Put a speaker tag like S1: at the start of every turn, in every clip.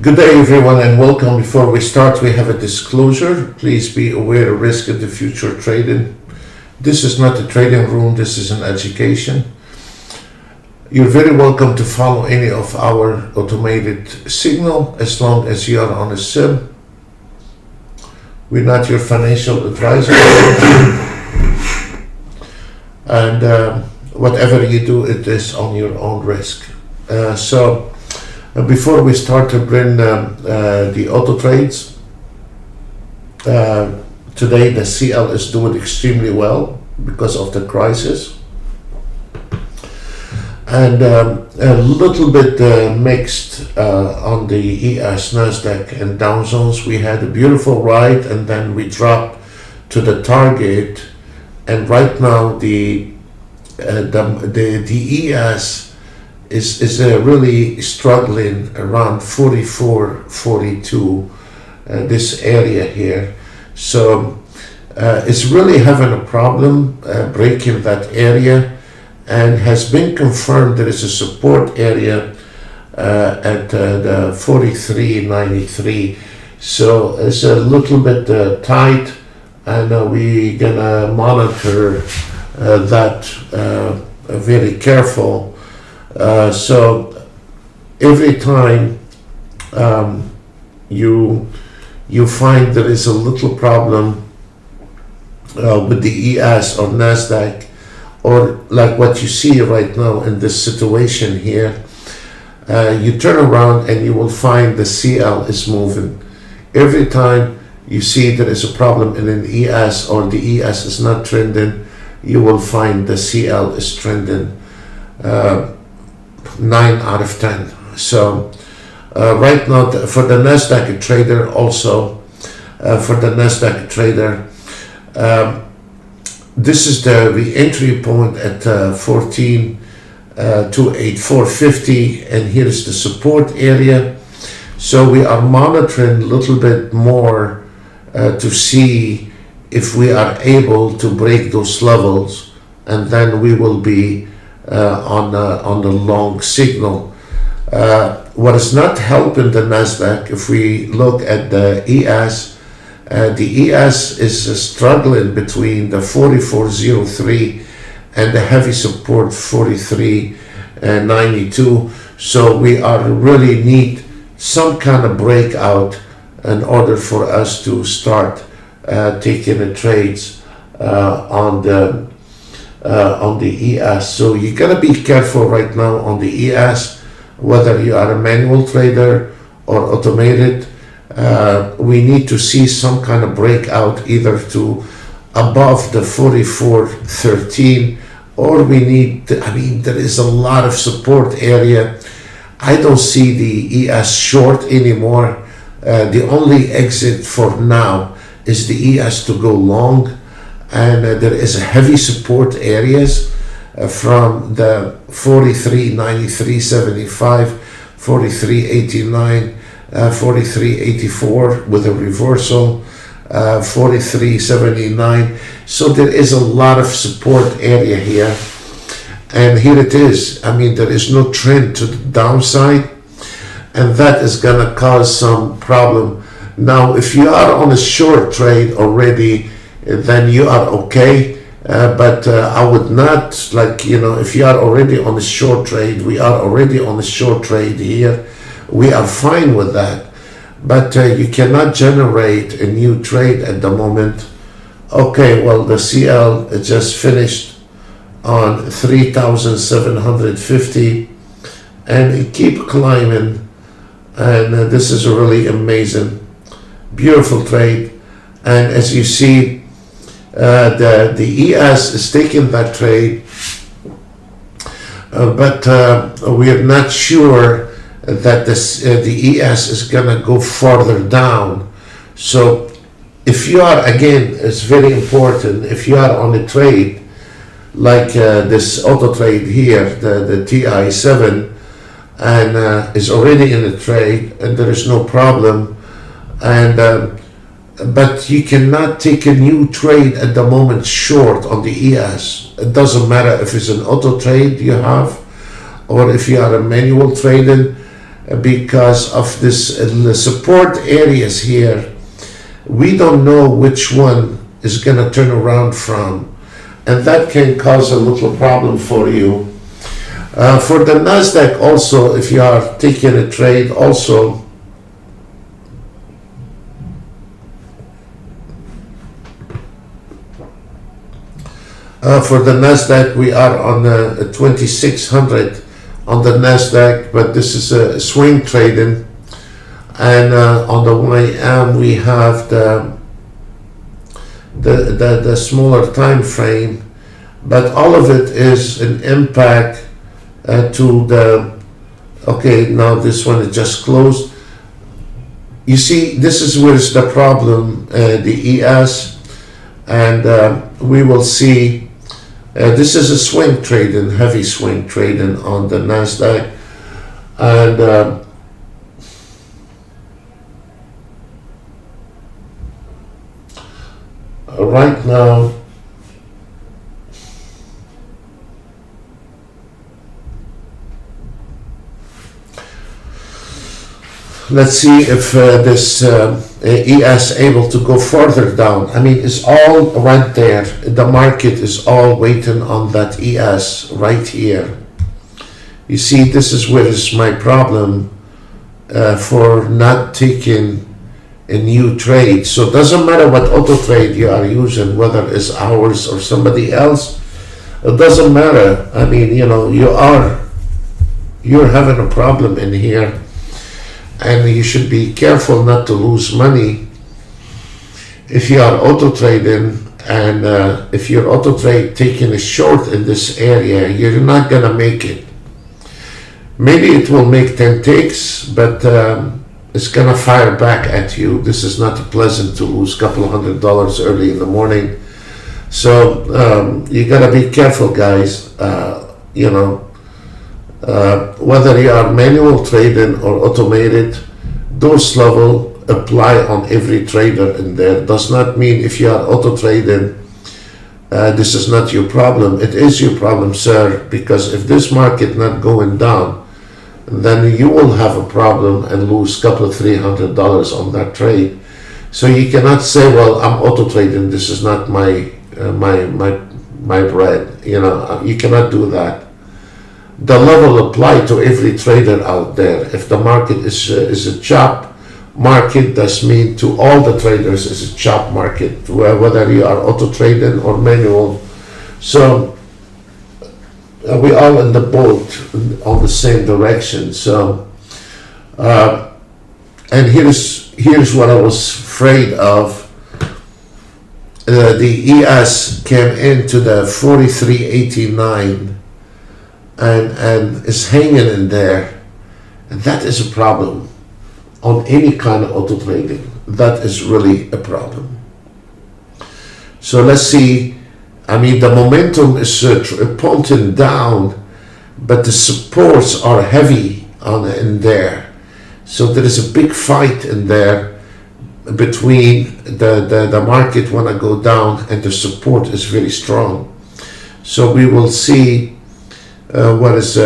S1: Good day everyone and welcome. Before we start, we have a disclosure. Please be aware of risk in the future trading. This is not a trading room, this is an education. You're very welcome to follow any of our automated signal as long as you are on a SIM. We're not your financial advisor. And whatever you do, it is on your own risk. Before we start to bring the auto trades, today the CL is doing extremely well because of the crisis, and a little bit mixed on the ES, Nasdaq and Dow Jones. We had a beautiful ride and then we dropped to the target, and right now the ES is really struggling around 44, 42, this area here. So it's really having a problem breaking that area, and has been confirmed there is a support area at the 43.93. So it's a little bit tight, and we're gonna monitor that very careful. So every time you find there is a little problem with the ES or Nasdaq, or like what you see right now in this situation here, you turn around and you will find the CL is moving. Every time you see there is a problem in an ES or the ES is not trending, you will find the CL is trending 9 out of 10. So right now for the Nasdaq trader also, this is the re-entry point at 14,284.50, and here is the support area. So we are monitoring a little bit more to see if we are able to break those levels, and then we will be on the long signal. What is not helping the Nasdaq, if we look at the ES is struggling between the 44.03 and the heavy support 43.92. So we are really need some kind of breakout in order for us to start taking the trades on the ES. So you gotta be careful right now on the ES, whether you are a manual trader or automated. We need to see some kind of breakout either to above the 44.13, or we need to, there is a lot of support area. I don't see the ES short anymore. The only exit for now is the ES to go long, and there is a heavy support areas from the 43.93.75, 43.89, 43.84 with a reversal, 43.79. So there is a lot of support area here, and here it is. There is no trend to the downside, and that is gonna cause some problem. Now if you are on a short trade already, then you are okay, but I would not, if you are already on a short trade, we are already on a short trade here, we are fine with that, but you cannot generate a new trade at the moment. Okay, well, the CL just finished on 3,750, and it keep climbing, and this is a really amazing, beautiful trade. And as you see, the ES is taking that trade, but we are not sure that the ES is gonna go farther down. So if you are, again, it's very important, if you are on a trade like this auto trade here, the TI7, and is already in a trade and there is no problem, and but you cannot take a new trade at the moment short on the ES. It doesn't matter if it's an auto trade you have or if you are a manual trading. because of this the support areas here. We don't know which one is going to turn around from, and that can cause a little problem for you. For the Nasdaq also, if you are taking a trade also, for the Nasdaq, we are on 2600 on the Nasdaq, but this is a swing trading. And on the YM, we have the smaller time frame, but all of it is an impact to the. Okay, now this one is just closed. You see, this is where is the problem, the ES, and we will see. This is a swing trading, heavy swing trading on the Nasdaq, and right now let's see if this ES able to go further down. I mean, it's all right there. The market is all waiting on that ES right here. You see, this is where is my problem for not taking a new trade. So it doesn't matter what auto trade you are using, whether it's ours or somebody else, it doesn't matter. I mean, you know, you're having a problem in here, and you should be careful not to lose money if you are auto trading. And if you're auto trade taking a short in this area, you're not gonna make it. Maybe it will make 10 ticks, but it's gonna fire back at you. This is not pleasant to lose a couple of $100 early in the morning. So you gotta be careful, guys. You know, whether you are manual trading or automated, those level apply on every trader in there. Does not mean if you are auto trading, this is not your problem. It is your problem, sir, because if this market not going down, then you will have a problem and lose a couple of $300 on that trade. So you cannot say, well, I'm auto trading, this is not my bread. You know, you cannot do that. The level apply to every trader out there. If the market is a chop market, that means to all the traders is a chop market, whether you are auto trading or manual. So we all in the boat on the same direction. So and here's what I was afraid of. The ES came into the 43.89 and is hanging in there, and that is a problem on any kind of auto trading. That is really a problem. So let's see. I mean, the momentum is pointing down, but the supports are heavy in there. So there is a big fight in there between the market when I go down, and the support is very strong. So we will see what is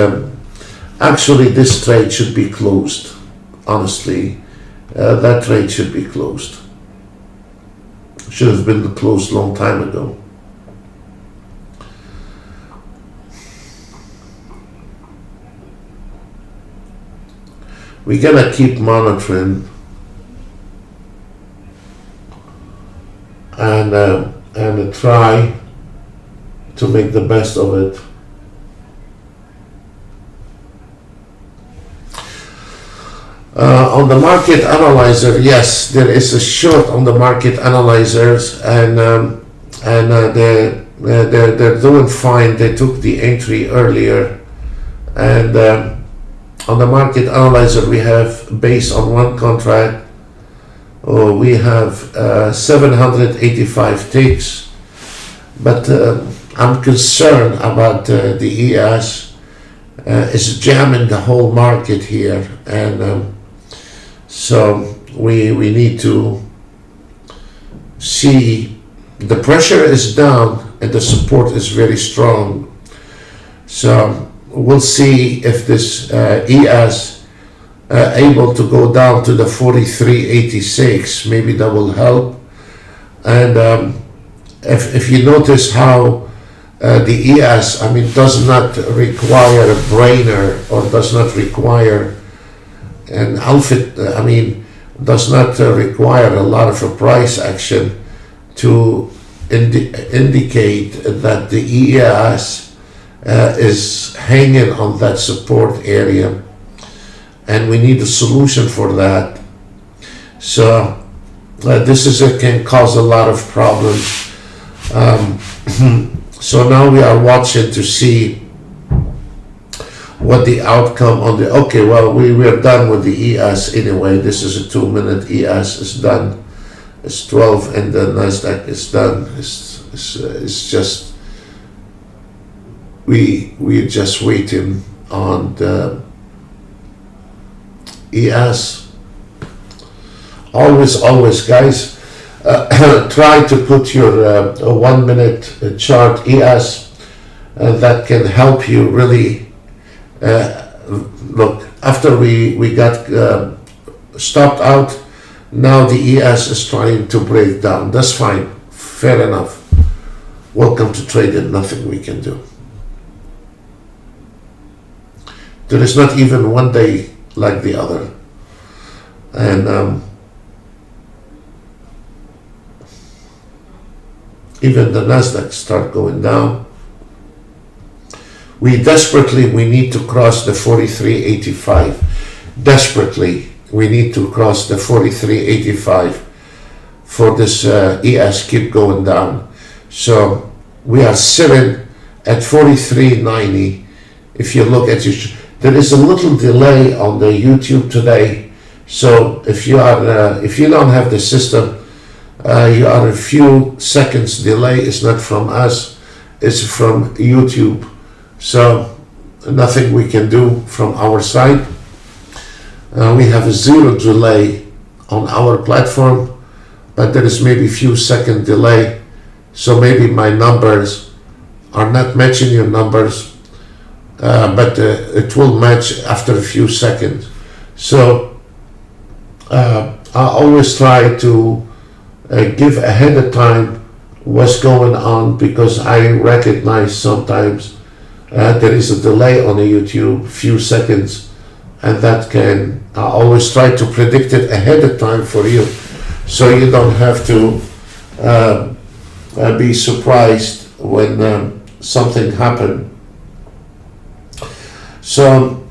S1: actually this trade should be closed. Honestly, that trade should be closed. Should have been closed long time ago. We're gonna keep monitoring and try to make the best of it. On the market analyzer, yes, there is a short on the market analyzers, and they're doing fine. They took the entry earlier, and on the market analyzer we have, based on one contract, we have 785 ticks, but I'm concerned about the ES. It's jamming the whole market here, and so we need to see the pressure is down and the support is very strong. So we'll see if this ES able to go down to the 43.86, maybe that will help. And if you notice how the ES, I mean, does not require a brainer, or does not require an outfit, I mean, does not require a lot of a price action to indicate that the ES is hanging on that support area, and we need a solution for that. So this can cause a lot of problems. So now we are watching to see what the outcome on the, okay, well, we're done with the ES anyway. This is a 2-minute ES is done. It's 12, and the Nasdaq is done. It's just, we're just waiting on the ES. Always, guys, try to put your 1-minute chart ES that can help you really. Look, after we got stopped out, now the ES is trying to break down. That's fine, fair enough. Welcome to trading, nothing we can do. There is not even one day like the other. And even the Nasdaq start going down. We need to cross the 43.85. Desperately, we need to cross the 43.85 for this ES keep going down. So we are sitting at 43.90. If you look at it, there is a little delay on the YouTube today. So if you don't have the system, you are a few seconds delay. It's not from us, it's from YouTube. So nothing we can do from our side. We have a 0 delay on our platform, but there is maybe a few second delay. So maybe my numbers are not matching your numbers, but it will match after a few seconds. So I always try to give ahead of time what's going on, because I recognize sometimes there is a delay on the YouTube, few seconds, and that can always try to predict it ahead of time for you, so you don't have to be surprised when something happens. So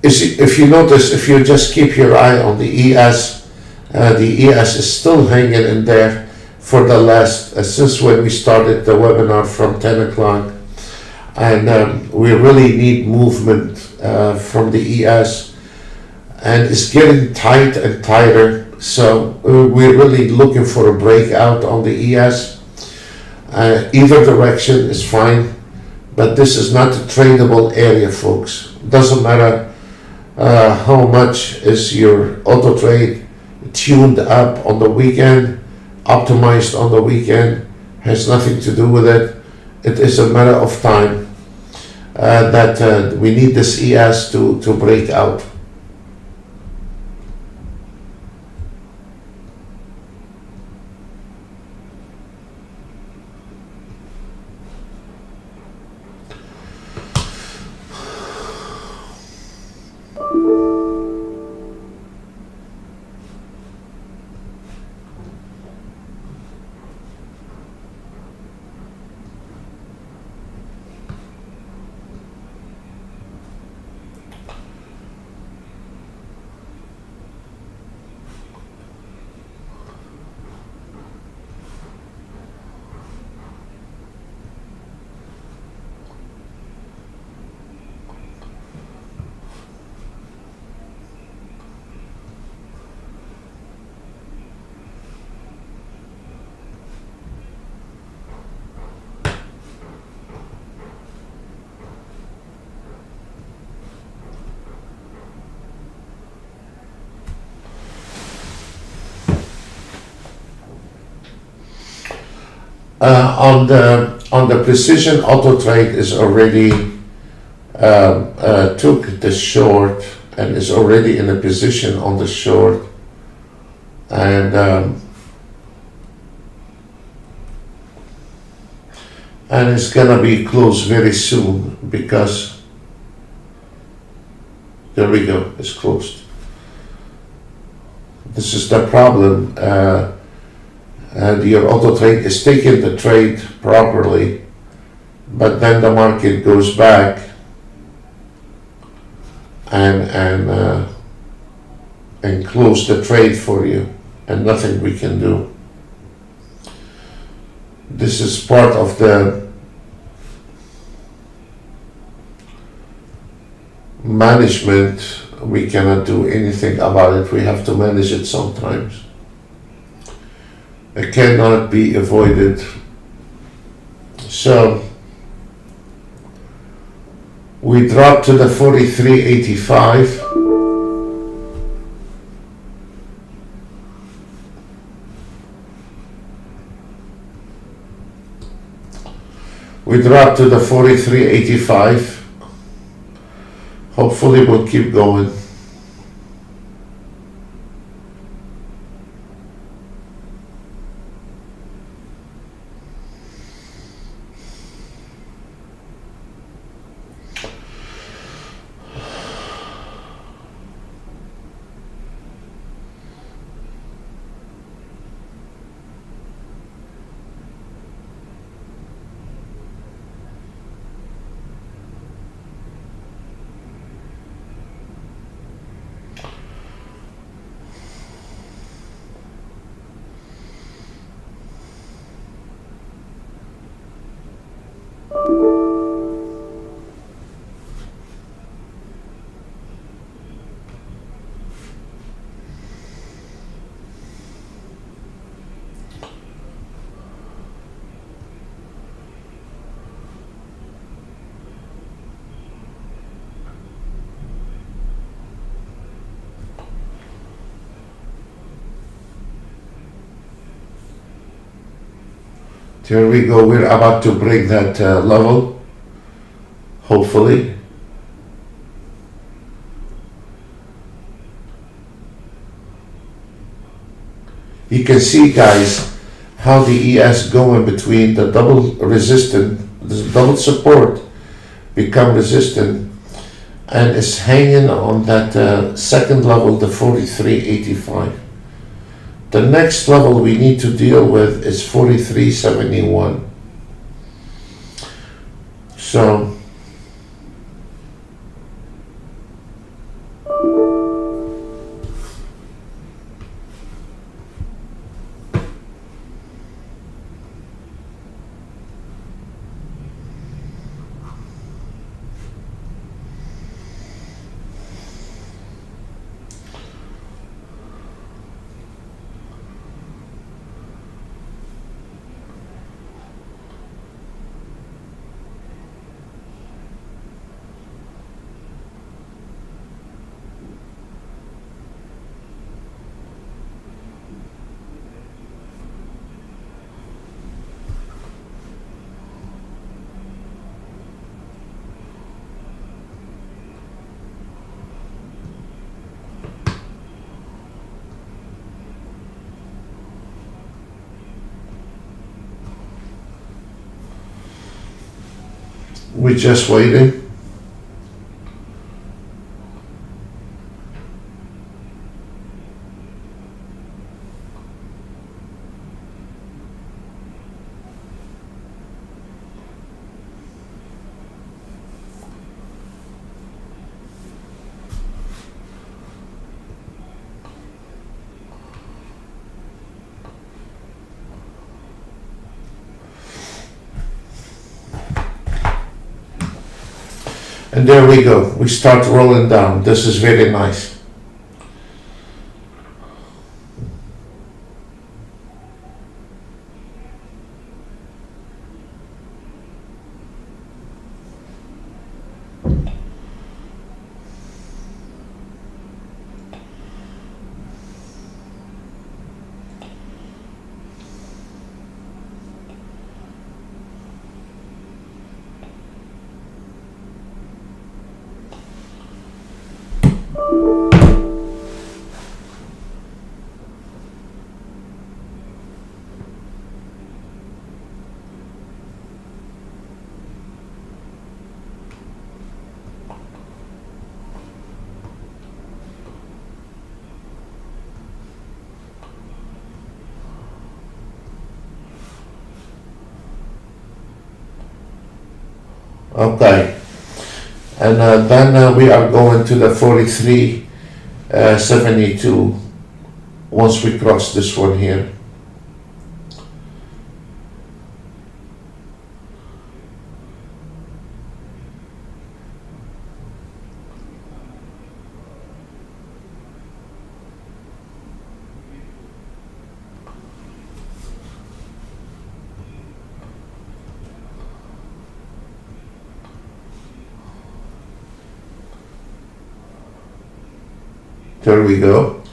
S1: if you notice, if you just keep your eye on the ES is still hanging in there for the last, since when we started the webinar from 10 o'clock. And we really need movement from the ES, and it's getting tight and tighter. So we're really looking for a breakout on the ES. Either direction is fine, but this is not a tradable area, folks. It doesn't matter how much is your auto trade tuned up on the weekend, optimized on the weekend, has nothing to do with it. It is a matter of time that we need this ES to break out. on the precision auto trade is already took the short and is already in a position on the short, and it's gonna be closed very soon, because there we go, it's closed. This is the problem. Your auto trade is taking the trade properly, but then the market goes back and close the trade for you, and nothing we can do. This is part of the management. We cannot do anything about it. We have to manage it sometimes. It cannot be avoided. So we dropped to the 43.85. We dropped to the 43.85. Hopefully we'll keep going. Here we go, we're about to break that level, hopefully. You can see, guys, how the ES going between the double resistant, the double support become resistant, and is hanging on that second level, the 43.85. The next level we need to deal with is 43.71. So we're just waiting. And there we go, we start rolling down. This is very nice. Okay. And then we are going to the 43.72 once we cross this one here. There we go.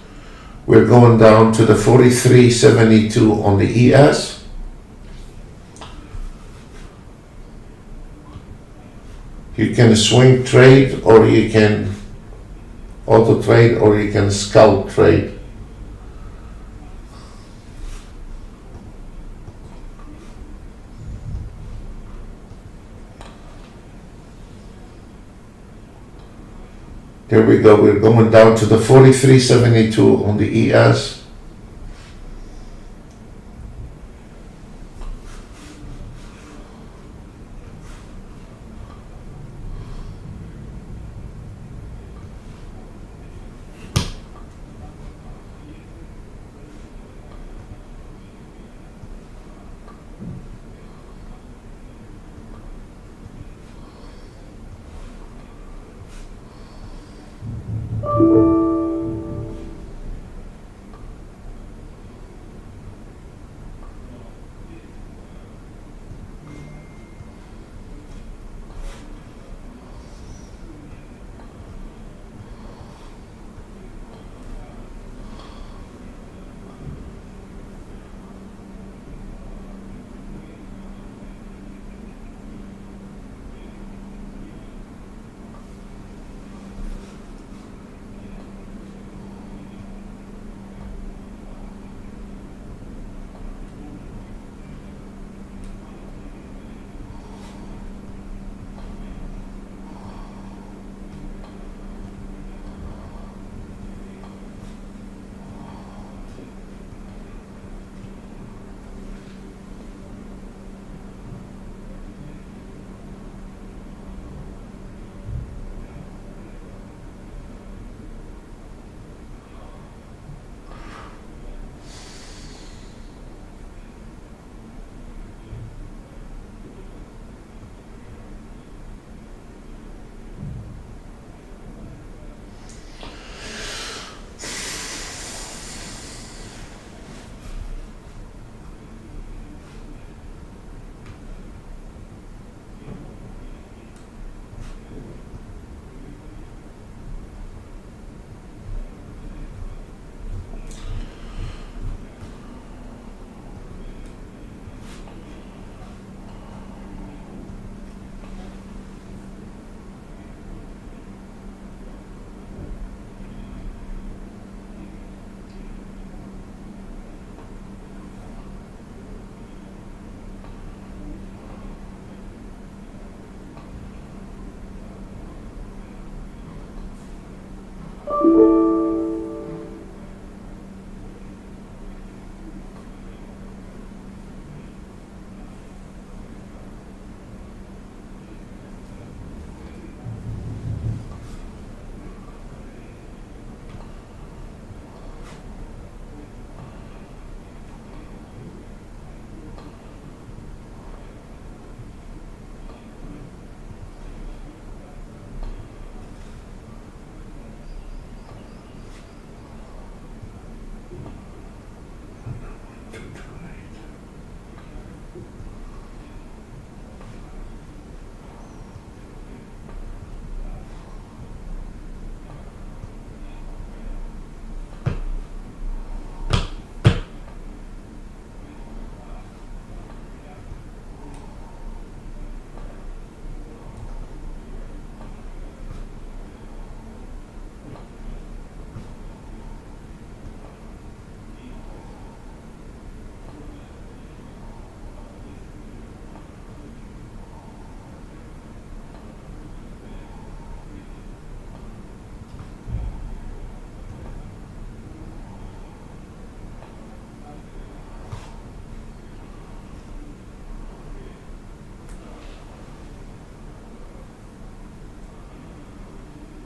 S1: We're going down to the 43.72 on the ES. You can swing trade, or you can auto trade, or you can scalp trade. There we go. We're going down to the 43.72 on the ES.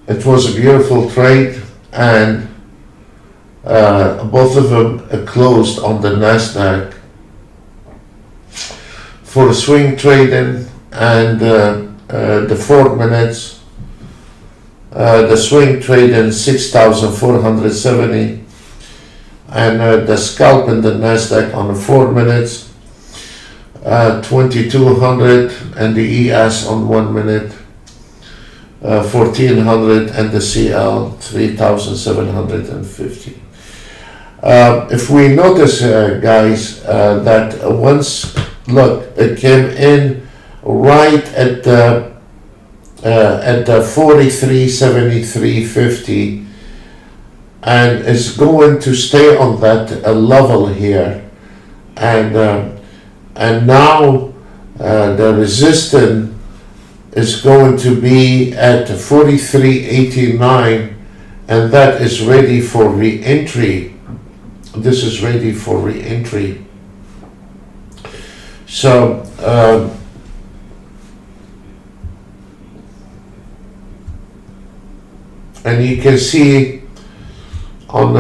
S1: It was a beautiful trade, and both of them closed on the Nasdaq for swing trading, and the 4 minutes, the swing trading 6,470, and the scalp in the Nasdaq on the 4 minutes 2,200, and the ES on 1 minute 1,400, and the CL 3,750. If we notice, guys, that once, look, it came in right at the 43.73.50, and is going to stay on that level here, and now the resistance is going to be at 43.89, and that is ready for re-entry. This is ready for re-entry. So and you can see on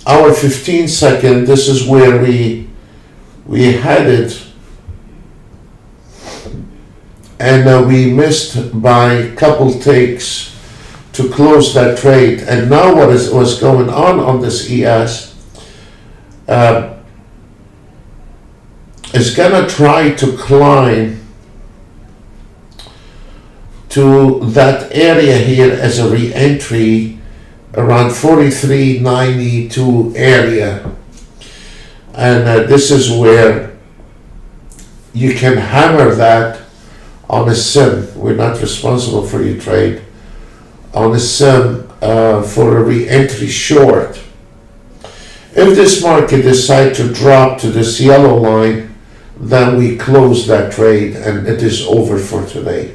S1: our 15 second, this is where we had it, and we missed by a couple takes to close that trade. And now what's going on this ES is gonna try to climb to that area here as a re-entry around 43.92 area, and this is where you can hammer that on a sim. We're not responsible for your trade. On a sim for a re-entry short. If this market decides to drop to this yellow line, then we close that trade and it is over for today.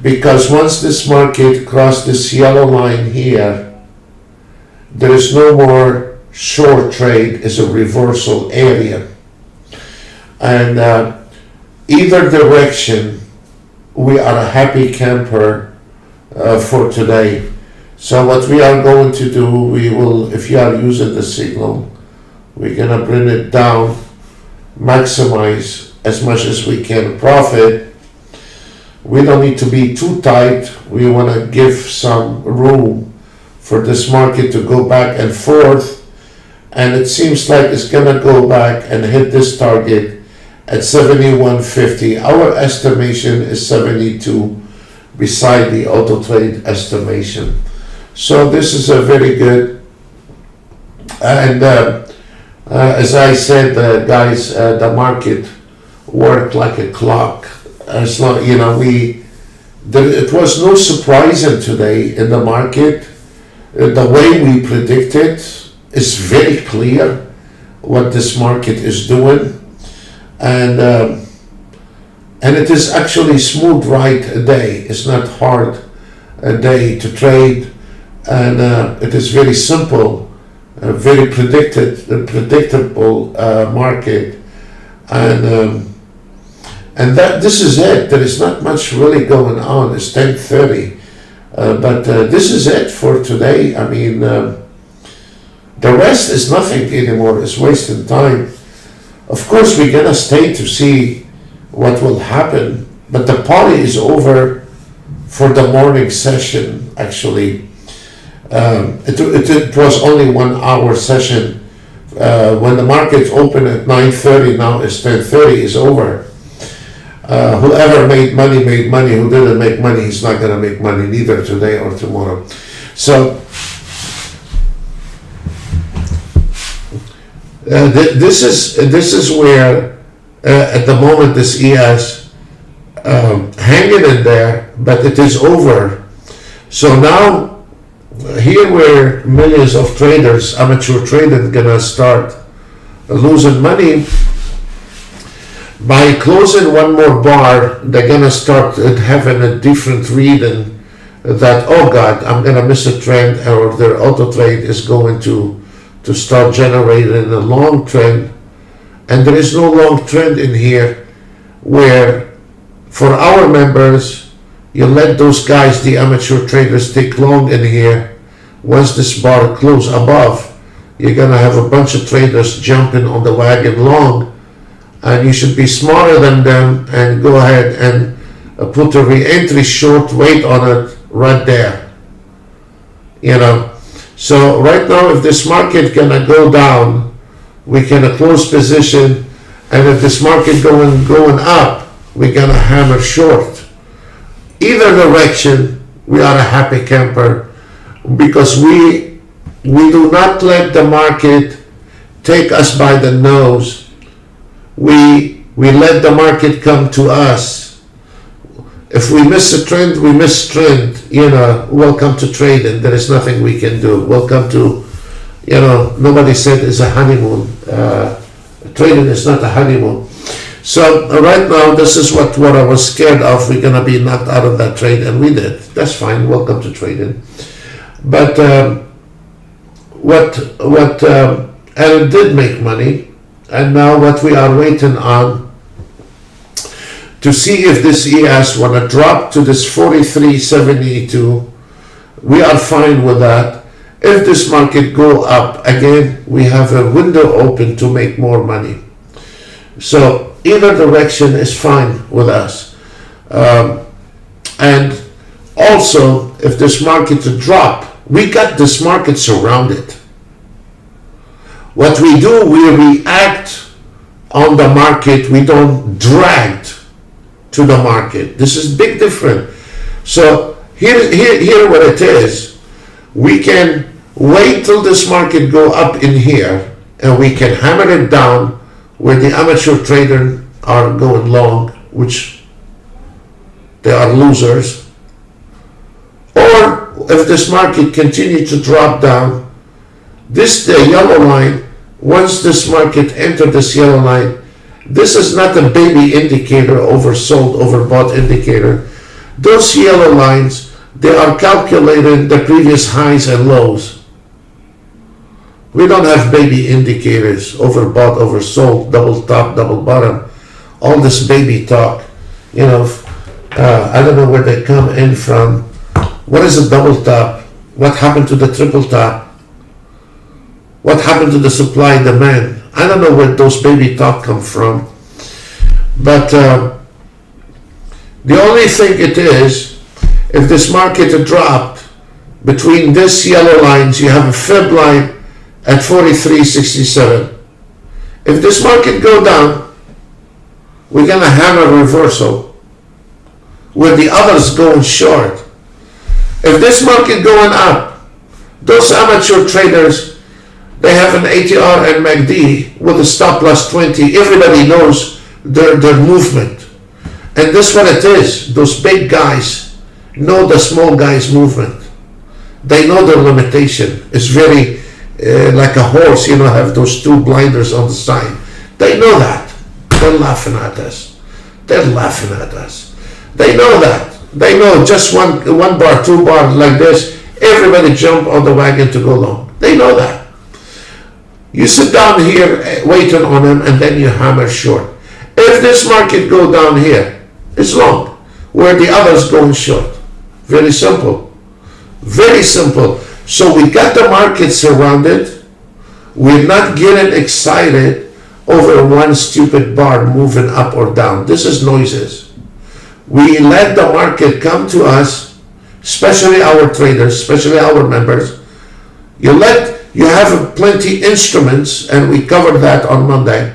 S1: Because once this market crosses this yellow line here, there is no more short trade, it's a reversal area. And either direction, we are a happy camper for today. So what we are going to do, we will, if you are using the signal, we're gonna bring it down, maximize as much as we can profit. We don't need to be too tight. We want to give some room for this market to go back and forth, and it seems like it's gonna go back and hit this target at 71.50. Our estimation is 72 beside the Autotrade estimation. So this is a very good, and as I said, guys, the market worked like a clock. As long, you know, it was no surprising today in the market. The way we predicted is very clear what this market is doing, and it is actually smooth right a day. It's not hard a day to trade, and it is very simple, very predictable market, and that this is it. There is not much really going on. It's 10:30, but this is it for today. I mean, the rest is nothing anymore. It's wasting time. Of course, we're gonna stay to see what will happen, but the party is over for the morning session. Actually, it was only 1 hour session. When the market opened at 9:30, now it's 10:30. Is over. Whoever made money made money. Who didn't make money, he's not gonna make money neither today or tomorrow. So this is where at the moment this ES hanging in there, but it is over. So now here where millions of traders, amateur traders, gonna start losing money. By closing one more bar, they're gonna start having a different reading that, oh God, I'm gonna miss a trend, or their auto trade is going to start generating a long trend. And there is no long trend in here, where for our members, You let those guys, the amateur traders, take long in here. Once this bar close above, you're gonna have a bunch of traders jumping on the wagon long, and you should be smarter than them and go ahead and put a re-entry short weight on it right there. You know, so right now, if this market gonna go down, we can close position, and if this market going up, we're gonna hammer short. Either direction, we are a happy camper, because we do not let the market take us by the nose. We let the market come to us. If we miss a trend, we miss trend. You know, welcome to trading. There is nothing we can do. Welcome to, you know, nobody said it's a honeymoon. Trading is not a honeymoon. So right now, this is what I was scared of. We're gonna be knocked out of that trade, and we did. That's fine. Welcome to trading. But and it did make money, and now what we are waiting on to see if this ES wanna drop to this 43.72. We are fine with that. If this market go up again, we have a window open to make more money. So either direction is fine with us. And also, if this market to drop, we got this market surrounded. What we do, we react on the market. We don't drag to the market. This is big different. So here what it is. We can wait till this market go up in here, and we can hammer it down where the amateur traders are going long, which they are losers. Or if this market continues to drop down, the yellow line, once this market enters this yellow line, this is not a baby indicator, oversold, overbought indicator. Those yellow lines, they are calculating the previous highs and lows. We don't have baby indicators, overbought, oversold, double top, double bottom, all this baby talk. You know, I don't know where they come in from. What is a double top? What happened to the triple top? What happened to the supply and demand? I don't know where those baby talk come from. But the only thing it is, if this market had dropped between this yellow lines, you have a fib line at 43.67. If this market go down, we're gonna have a reversal where the others going short. If this market going up, those amateur traders, they have an ATR and MACD with a stop loss 20. Everybody knows their movement. And this what it is. Those big guys know the small guys' movement. They know their limitation. It's very like a horse, you know, have those two blinders on the side. They know that. They're laughing at us. They're laughing at us. They know that. They know just one bar, 2 bar like this, everybody jump on the wagon to go long. They know that. You sit down here waiting on them, and then you hammer short. If this market go down here, it's long, where the others going short. Very simple. Very simple. So we got the market surrounded. We're not getting excited over one stupid bar moving up or down. This is noises. We let the market come to us, especially our traders, especially our members. You have plenty instruments, and we covered that on Monday.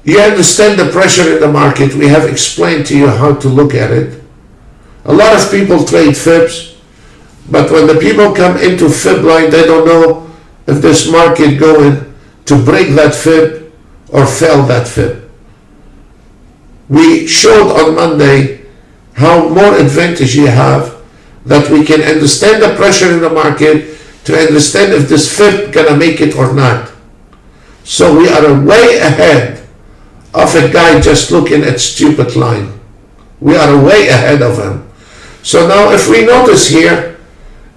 S1: You understand the pressure in the market. We have explained to you how to look at it. A lot of people trade fibs, but when the people come into fib line, they don't know if this market going to break that fib or fail that fib. We showed on Monday how more advantage you have, that we can understand the pressure in the market to understand if this fib gonna make it or not. So we are way ahead of a guy just looking at stupid line. We are way ahead of him. So now if we notice here,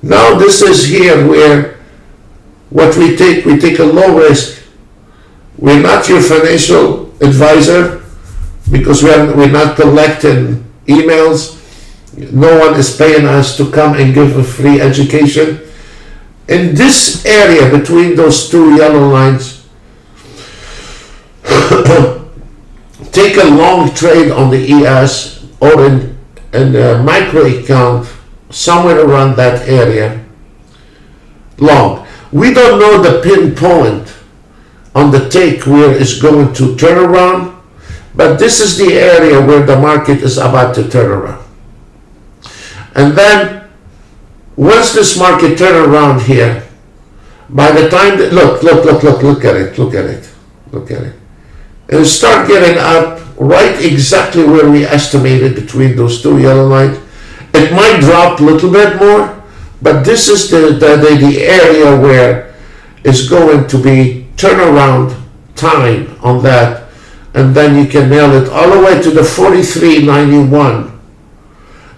S1: now this is here where what we take a low risk. We're not your financial advisor. because we're not collecting emails. No one is paying us to come and give a free education. In this area between those two yellow lines, take a long trade on the ES or in the micro account somewhere around that area. Long. We don't know the pinpoint on the take where it's going to turn around, but this is the area where the market is about to turn around. And then once this market turn around here, by the time that, look at it. It'll start getting up right exactly where we estimated between those two yellow lines. It might drop a little bit more, but this is the area where it's going to be turnaround time on that, and then you can nail it all the way to the 43.91,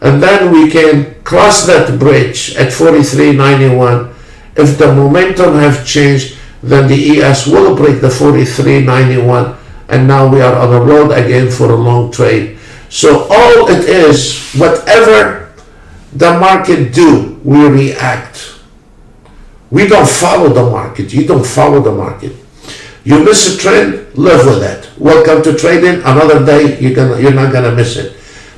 S1: and then we can cross that bridge at 43.91. If the momentum have changed, then the ES will break the 43.91, and now we are on the road again for a long trade. So all it is, whatever the market do, we react. We don't follow the market. You don't follow the market. You miss a trend, live with it. Welcome to trading. Another day, you're not gonna miss it.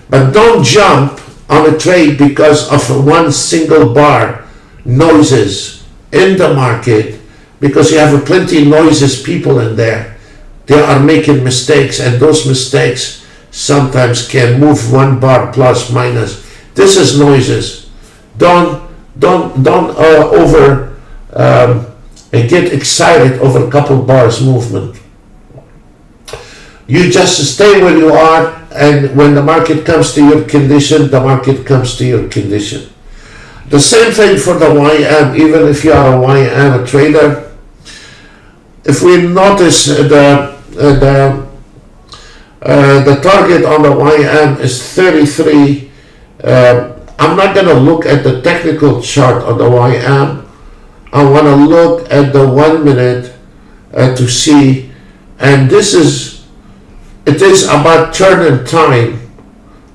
S1: But don't jump on a trade because of one single bar noises in the market, because you have plenty of noises people in there. They are making mistakes, and those mistakes sometimes can move one bar plus minus. This is noises. Don't get excited over a couple bars movement. You just stay where you are, and when the market comes to your condition, the market comes to your condition. The same thing for the YM. Even if you are a YM, a trader, if we notice the target on the YM is 33. I'm not going to look at the technical chart on the YM. I want to look at the 1 minute to see, and it is about turning time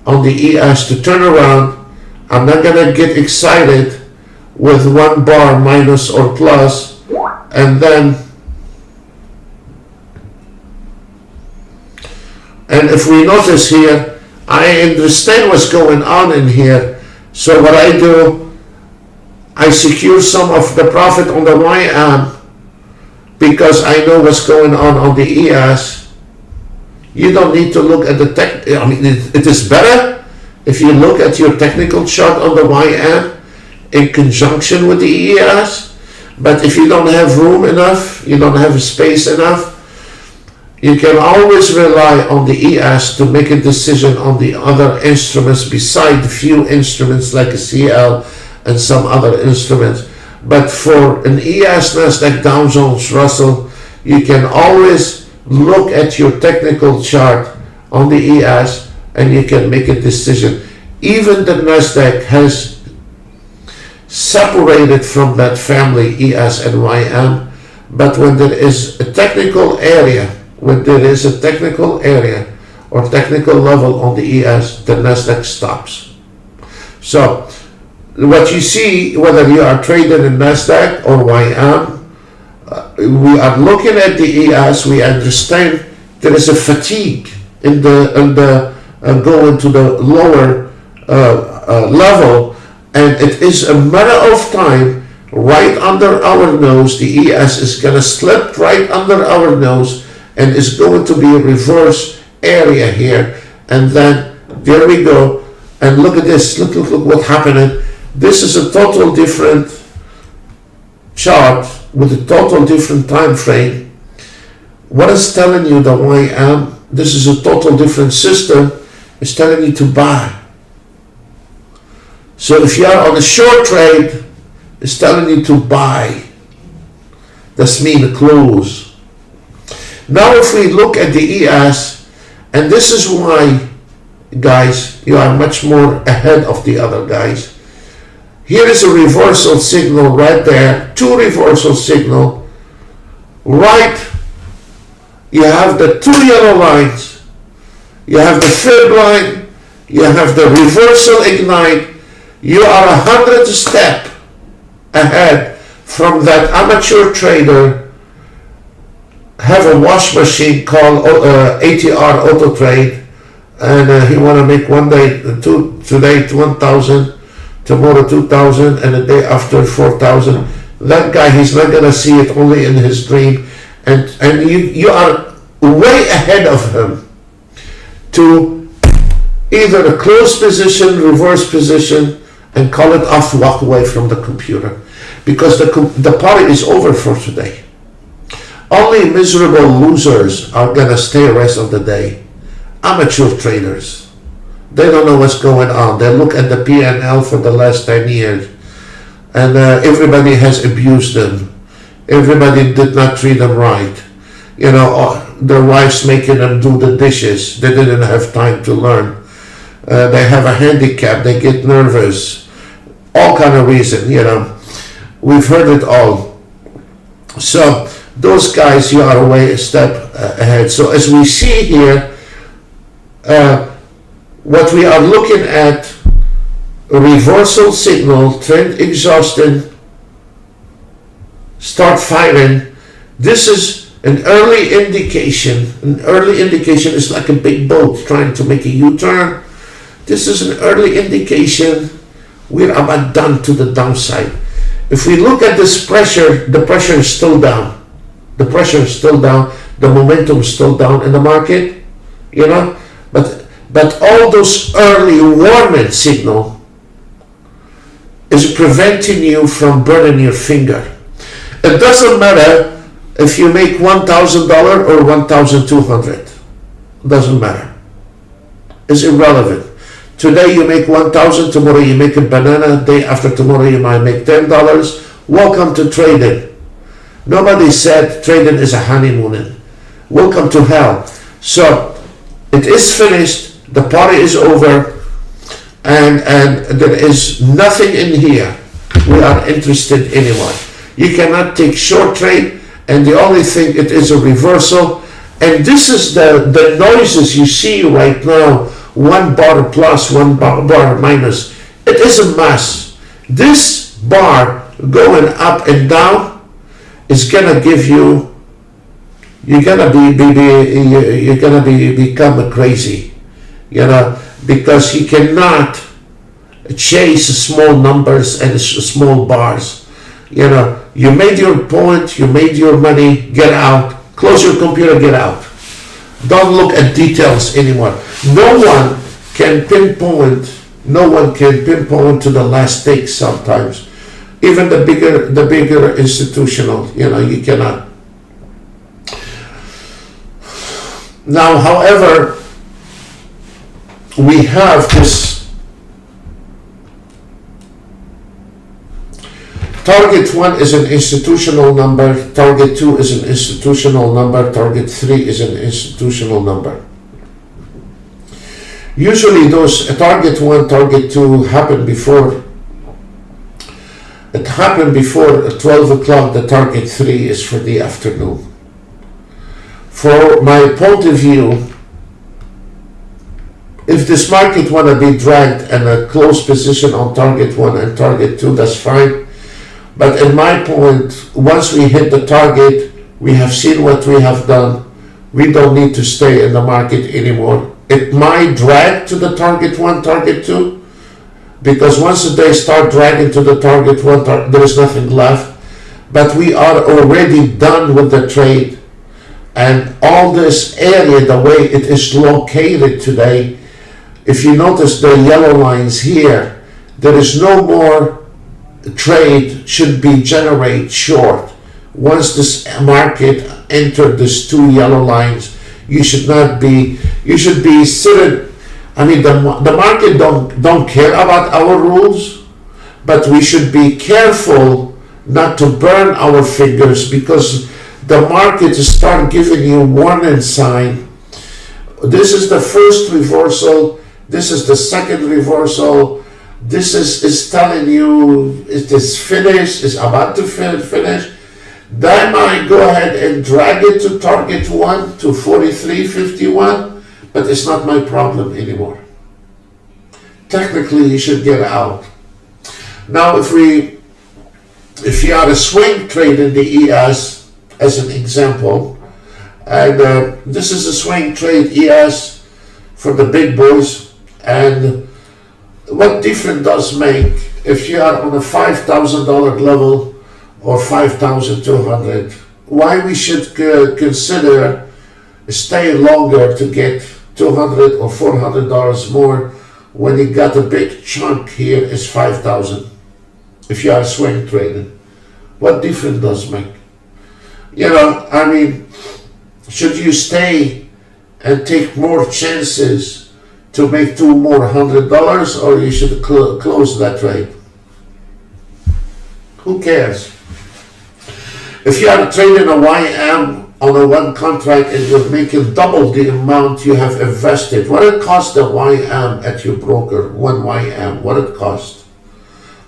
S1: on the ES to turn around. I'm not going to get excited with one bar minus or plus, and if we notice here, I understand what's going on in here. So what I do, I secure some of the profit on the YM because I know what's going on the ES. You don't need to look at the tech. I mean, it is better if you look at your technical chart on the YM in conjunction with the ES. But if you don't have room enough, you don't have space enough, you can always rely on the ES to make a decision on the other instruments beside the few instruments like a CL and some other instruments. But for an ES, Nasdaq, Dow Jones, Russell, you can always look at your technical chart on the ES and you can make a decision. Even the Nasdaq has separated from that family ES and YM, but when there is a technical area, or technical level on the ES, the Nasdaq stops. So what you see, whether you are trading in Nasdaq or YM, we are looking at the ES. We understand there is a fatigue in the going to the lower level, and it is a matter of time. Right under our nose, the ES is going to slip right under our nose, and it's going to be a reverse area here. And then there we go. And look at this. Look what happened. This is a total different chart with a total different time frame. What is telling you the YM? This is a total different system. It's telling you to buy. So if you are on a short trade, it's telling you to buy. That's mean a close. Now if we look at the ES, and this is why, guys, you are much more ahead of the other guys. Here is a reversal signal right there, two reversal signal. Right, you have the two yellow lines, you have the fib line, you have the reversal ignite. You are 100 steps ahead from that amateur trader. Have a wash machine called ATR Autotrade, and he want to make one day, today 1,000, tomorrow 2,000, and the day after 4,000. That guy, he's not gonna see it, only in his dream, and you are way ahead of him to either a close position, reverse position, and call it off, walk away from the computer, because the party is over for today. Only miserable losers are gonna stay the rest of the day. Amateur traders, they don't know what's going on. They look at the P&L for the last 10 years, and everybody has abused them. Everybody did not treat them right. You know, their wives making them do the dishes. They didn't have time to learn. They have a handicap. They get nervous. All kind of reason, you know. We've heard it all. So those guys, you are way a step ahead. So as we see here, what we are looking at, a reversal signal, trend exhausted, start firing. This is an early indication. An early indication is like a big boat trying to make a U-turn. This is an early indication we're about done to the downside. If we look at this pressure, the pressure is still down. The pressure is still down. The momentum is still down in the market, you know. But all those early warning signal is preventing you from burning your finger. It doesn't matter if you make $1,000 or $1,200. Doesn't matter. It's irrelevant. Today you make 1,000, tomorrow you make a banana, day after tomorrow you might make $10. Welcome to trading. Nobody said trading is a honeymooning. Welcome to hell. So it is finished, the party is over, and there is nothing in here we are interested anymore. You cannot take short trade, and the only thing, it is a reversal. And this is the noises you see right now, 1 bar plus, 1 bar minus. It is a mess. This bar going up and down is gonna give you, you're gonna become crazy, you know, because you cannot chase small numbers and small bars. You know, you made your point, you made your money, get out, close your computer, get out. Don't look at details anymore. No one can pinpoint to the last tick sometimes. Even the bigger institutional, you know, you cannot. Now, however, we have this target 1 is an institutional number, target 2 is an institutional number, target 3 is an institutional number. Usually those target 1, target 2 happen before. It happened before 12 o'clock. The target 3 is for the afternoon. For my point of view, if this market want to be dragged and a close position on target 1 and target 2, that's fine. But in my point, once we hit the target, we have seen what we have done. We don't need to stay in the market anymore. It might drag to the target 1, target 2, because once they start dragging to the target 1, there is nothing left. But we are already done with the trade. And all this area, the way it is located today, if you notice the yellow lines here, there is no more trade should be generate short. Once this market entered these 2 yellow lines, you should be sitting. I mean, the market don't care about our rules, but we should be careful not to burn our fingers, because the market start giving you warning sign. This is the first reversal. This is the second reversal. This is telling you it is finished, is about to finish. Then I go ahead and drag it to target 1 to 43.51. but it's not my problem anymore. Technically, you should get out. Now, if you are a swing trade in the ES, as an example, and this is a swing trade ES for the big boys, and what difference does make if you are on a $5,000 level or 5,200? Why we should consider staying longer to get $200 or $400 more when you got a big chunk here is 5,000? If you are swing trading, what difference does make? You know, I mean, should you stay and take more chances to make $200 more, or you should close that trade? Who cares? If you are trading a YM on a one contract and you're making double the amount you have invested, what it cost the YM at your broker, one YM, what it cost?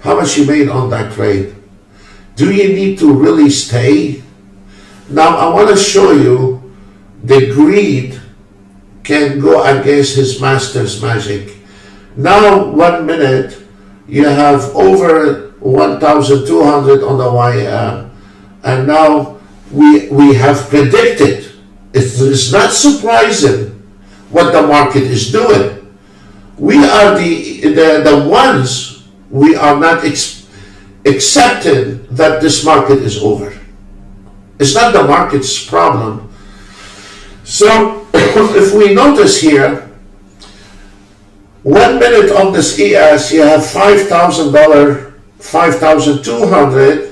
S1: How much you made on that trade? Do you need to really stay? Now I want to show you the greed can go against his master's magic. Now 1 minute you have over 1,200 on the YM, and now we have predicted. It's not surprising what the market is doing. We are the ones, we are not accepting that this market is over. It's not the market's problem. So if we notice here, 1 minute on this ES, you have $5,000, 5,200.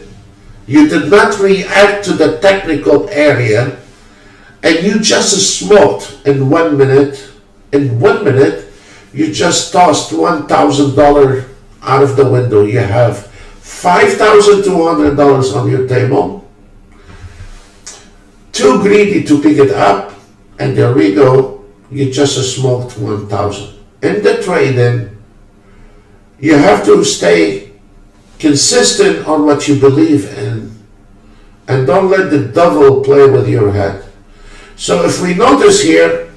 S1: You did not react to the technical area, and you just smoked in 1 minute. In 1 minute, you just tossed $1,000 out of the window. You have $5,200 on your table. Too greedy to pick it up, and there we go. You just smoked 1,000. In the trading, you have to stay consistent on what you believe in, and don't let the devil play with your head. So if we notice here,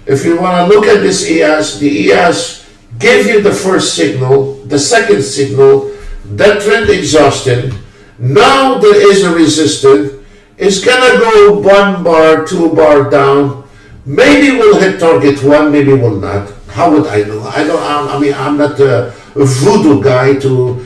S1: if you want to look at this ES, the ES gave you the first signal, the second signal, that trend exhausted. Now there is a resistance. It's gonna go 1 bar, 2 bar down. Maybe we'll hit target 1, maybe we'll not. How would I know? I'm not a voodoo guy to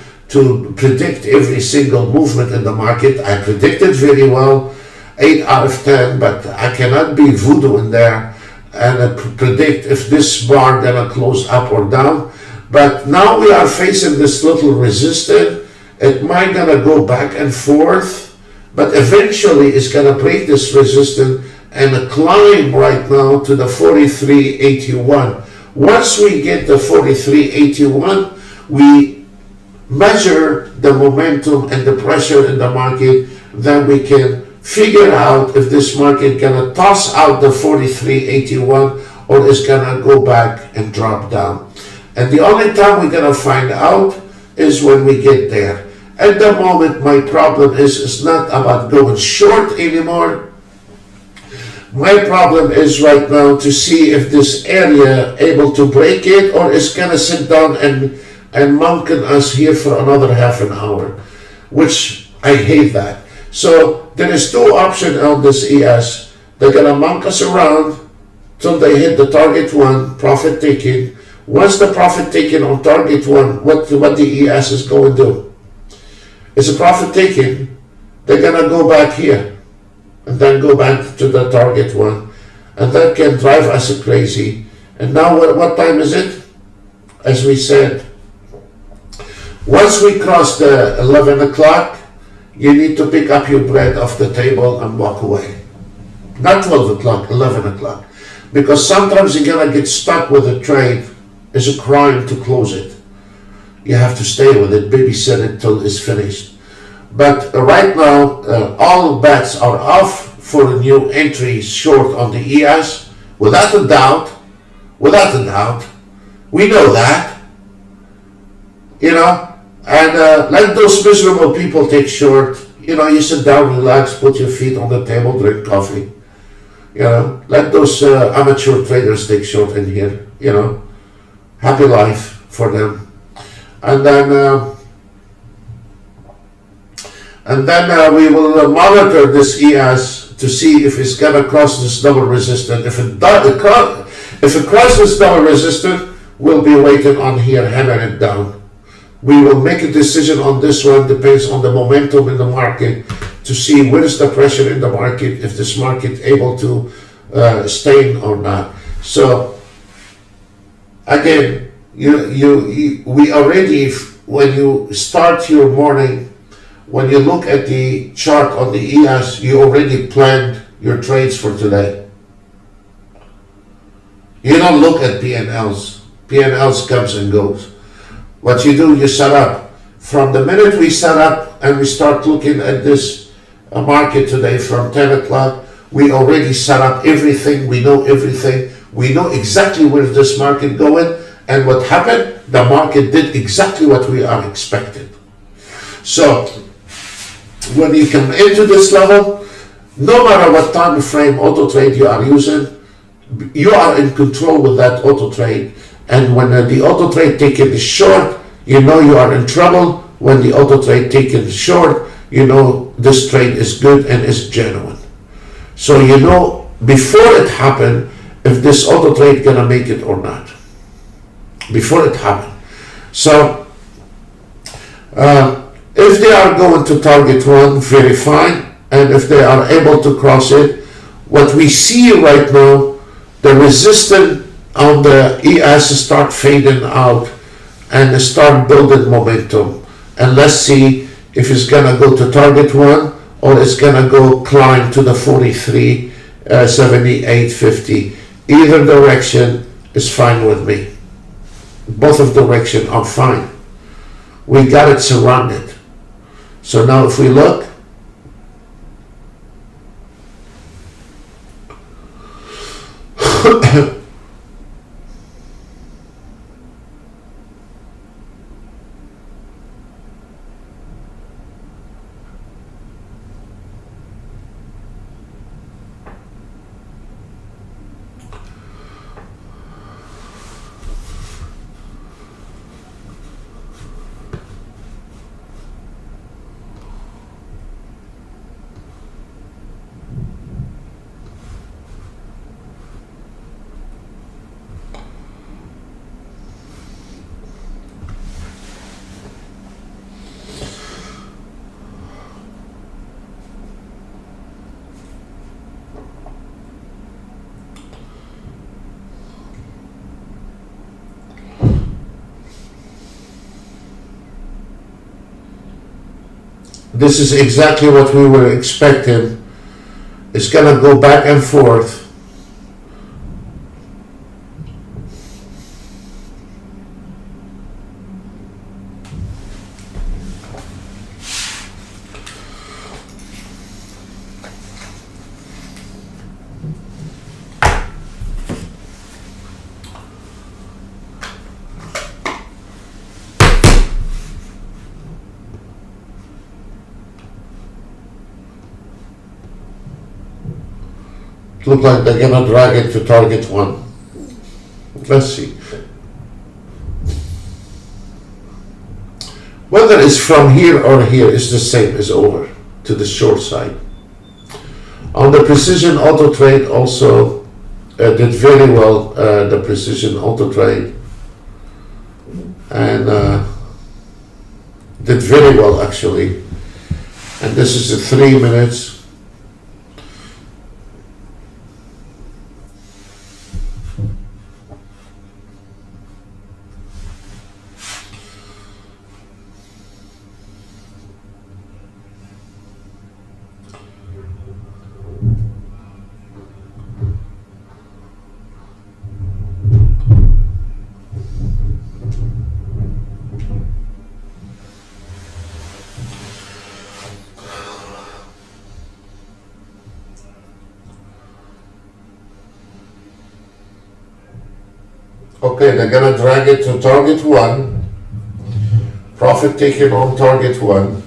S1: predict every single movement in the market. I predicted very well, 8 out of 10, but I cannot be voodoo in there and predict if this bar gonna close up or down. But now we are facing this little resistance. It might gonna go back and forth, but eventually it's gonna break this resistance and climb right now to the 43.81. Once we get the 43.81, we measure the momentum and the pressure in the market, then we can figure out if this market gonna toss out the 43.81 or is gonna go back and drop down. And the only time we're gonna find out is when we get there. At the moment, my problem is it's not about going short anymore. My problem is right now to see if this area able to break it, or it's gonna sit down and monk us here for another half an hour, which I hate that. So there is two options on this ES. They're gonna monk us around till they hit the target 1, profit taking. Once the profit taking on target 1, what the ES is going to do? It's a profit taking. They're gonna go back here and then go back to the target 1, and that can drive us crazy. And now what time is it? As we said, once we cross the 11 o'clock, you need to pick up your bread off the table and walk away. Not 12 o'clock, 11 o'clock. Because sometimes you're gonna get stuck with a trade. It's a crime to close it. You have to stay with it, babysit it till it's finished. But right now, all bets are off for new entries short on the ES, without a doubt. Without a doubt, we know that. You know, and let those miserable people take short. You know, you sit down, relax, put your feet on the table, drink coffee. Let those amateur traders take short in here. Happy life for them. And then we will monitor this ES to see if it's gonna cross this double resistance. If it crosses double resistance, we'll be waiting on here, hammer it down. We will make a decision on this one, depends on the momentum in the market, to see where is the pressure in the market, if this market able to stay or not. So again, we already, when you start your morning, when you look at the chart on the ES, you already planned your trades for today. You don't look at PNLs. PNLs comes and goes. What you do, you set up. From the minute we set up and we start looking at this market today from 10 o'clock, we already set up everything. We know everything. We know exactly where this market going, and what happened, the market did exactly what we are expected. So when you come into this level, no matter what time frame auto trade you are using, you are in control with that auto trade. And when the auto trade taken is short, you know you are in trouble. When the auto trade taken is short, you know this trade is good and is genuine. So you know before it happened if this auto trade gonna make it or not. Before it happened. So if they are going to target one, very fine. And if they are able to cross it, what we see right now, the resistance on the ES start fading out and start building momentum. And let's see if it's gonna go to target one or it's gonna go climb to the 43, 78.50. Either direction is fine with me. Both of direction are fine. We got it surrounded. So now if we look, this is exactly what we were expecting. It's gonna go back and forth. Look like they're gonna drag it to target one. Let's see. Whether it's from here or here, it's the same as over to the short side. On the precision auto trade also did very well, the precision auto trade, and did very well actually. And this is the 3 minutes. Okay, they're gonna drag it to target one. Profit taken on target one.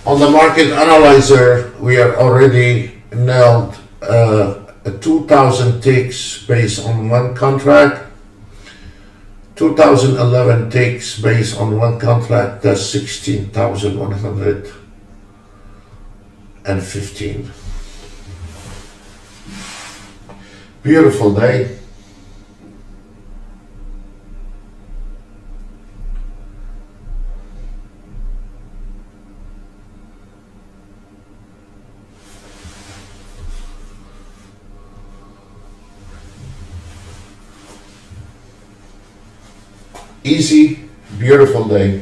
S1: On the market analyzer, we are already nailed a 2,000 ticks based on one contract, 2011 ticks based on one contract, that's 16,115. Beautiful day. Easy, beautiful day.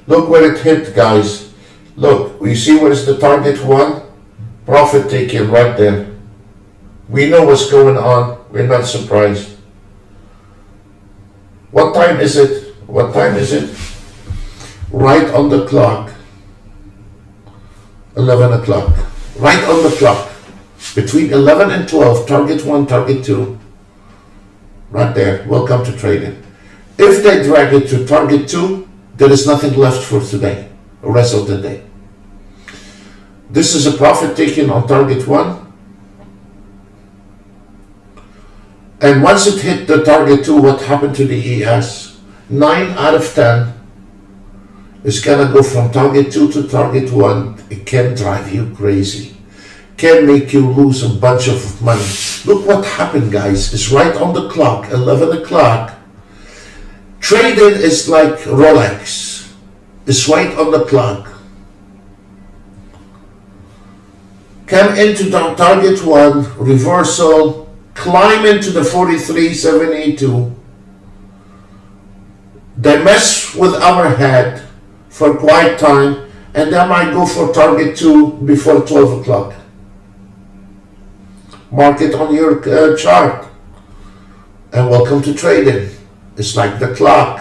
S1: Look where it hit, guys. Look, we see where's the target one? Profit taking right there. We know what's going on. We're not surprised. What time is it? What time is it? Right on the clock. 11 o'clock. Right on the clock. Between 11 and 12, target 1, target 2. Right there. Welcome to trading. If they drag it to target 2, there is nothing left for today, the rest of the day. This is a profit taken on target 1. And once it hit the target 2, what happened to the ES? 9 out of 10 is gonna go from target 2 to target 1. It can drive you crazy. Can make you lose a bunch of money. Look what happened, guys. It's right on the clock, 11 o'clock. Trading is like Rolex. It's right on the clock. Come into the target 1, reversal, climb into the 43.782. They mess with our head for quite time, and they might go for target 2 before 12 o'clock. Mark it on your chart. And welcome to trading. It's like the clock.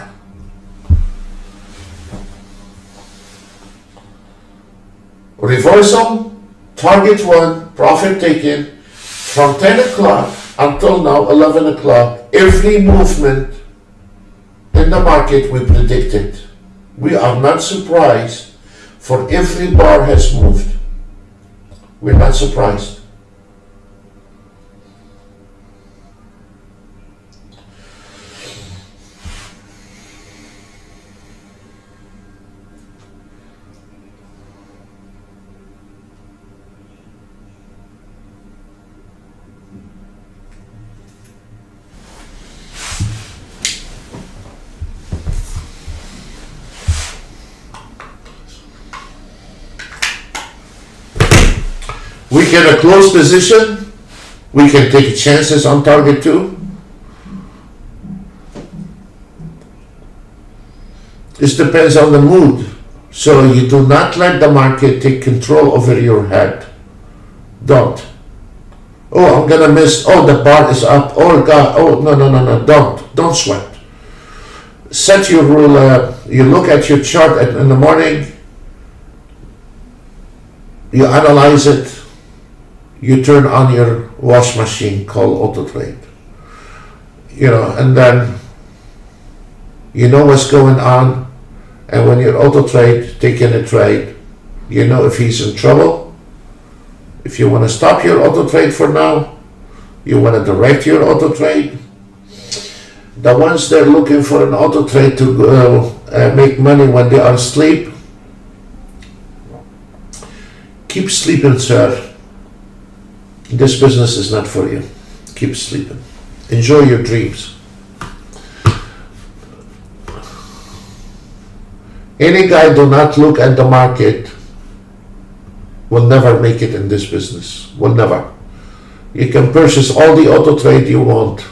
S1: Reversal. Target 1, profit taken from 10 o'clock until now 11 o'clock. Every movement in the market we predicted. We are not surprised, for every bar has moved. We're not surprised. We can a close position. We can take chances on target 2. This depends on the mood. So you do not let the market take control over your head. Don't. Oh, I'm gonna miss. Oh, the bar is up. Oh God. Oh, no. Don't sweat. Set your rule. You look at your chart in the morning. You analyze it. You turn on your wash machine called Autotrader. And then you know what's going on. And when you're Autotrade taking a trade, you know if he's in trouble. If you want to stop your Autotrade for now, you want to direct your Autotrade. The ones that are looking for an Autotrade to make money when they are asleep, keep sleeping, sir. This business is not for you. Keep sleeping. Enjoy your dreams. Any guy do not look at the market will never make it in this business. Will never. You can purchase all the auto trade you want.